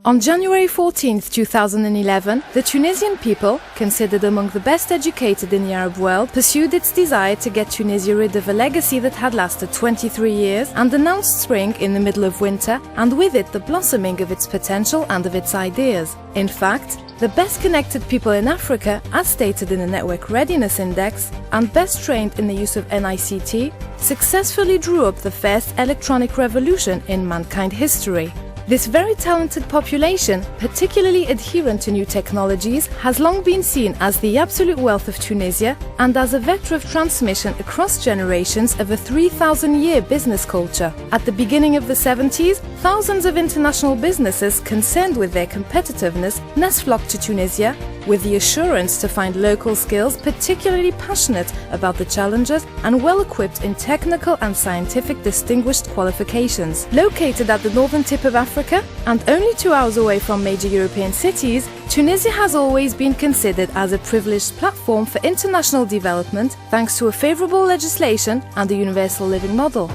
On January 14, 2011, the Tunisian people, considered among the best educated in the Arab world, pursued its desire to get Tunisia rid of a legacy that had lasted 23 years and announced spring in the middle of winter, and with it the blossoming of its potential and of its ideas. In fact, the best connected people in Africa, as stated in the Network Readiness Index, and best trained in the use of NICT, successfully drew up the first electronic revolution in mankind history. This very talented population, particularly adherent to new technologies, has long been seen as the absolute wealth of Tunisia and as a vector of transmission across generations of a 3,000-year business culture. At the beginning of the 70s, thousands of international businesses concerned with their competitiveness next flocked to Tunisia, with the assurance to find local skills particularly passionate about the challenges and well-equipped in technical and scientific distinguished qualifications. Located at the northern tip of Africa and only 2 hours away from major European cities, Tunisia has always been considered as a privileged platform for international development thanks to a favorable legislation and a universal living model.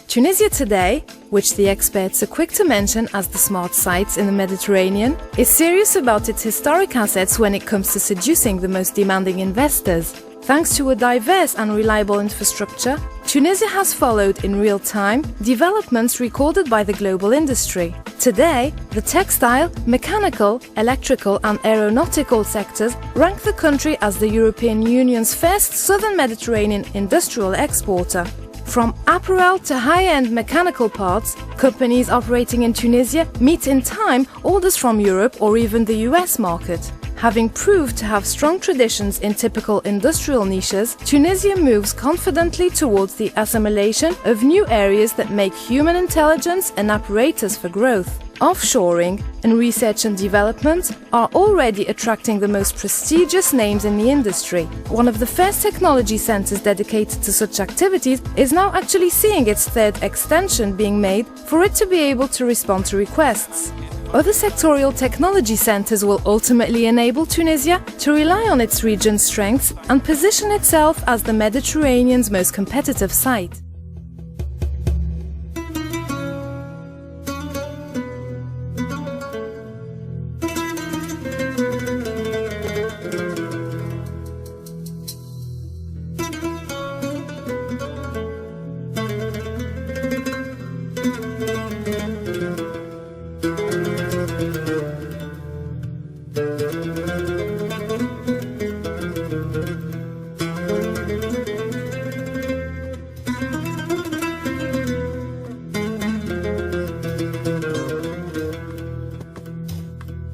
Tunisia today, which the experts are quick to mention as the smart sites in the Mediterranean, is serious about its historic assets when it comes to seducing the most demanding investors. Thanks to a diverse and reliable infrastructure, Tunisia has followed in real time developments recorded by the global industry. Today, the textile, mechanical, electrical and aeronautical sectors rank the country as the European Union's first southern Mediterranean industrial exporter. From apparel to high-end mechanical parts, companies operating in Tunisia meet in time orders from Europe or even the US market. Having proved to have strong traditions in typical industrial niches, Tunisia moves confidently towards the assimilation of new areas that make human intelligence an apparatus for growth. Offshoring and research and development are already attracting the most prestigious names in the industry. One of the first technology centers dedicated to such activities is now actually seeing its third extension being made for it to be able to respond to requests. Other sectorial technology centers will ultimately enable Tunisia to rely on its region's strengths and position itself as the Mediterranean's most competitive site.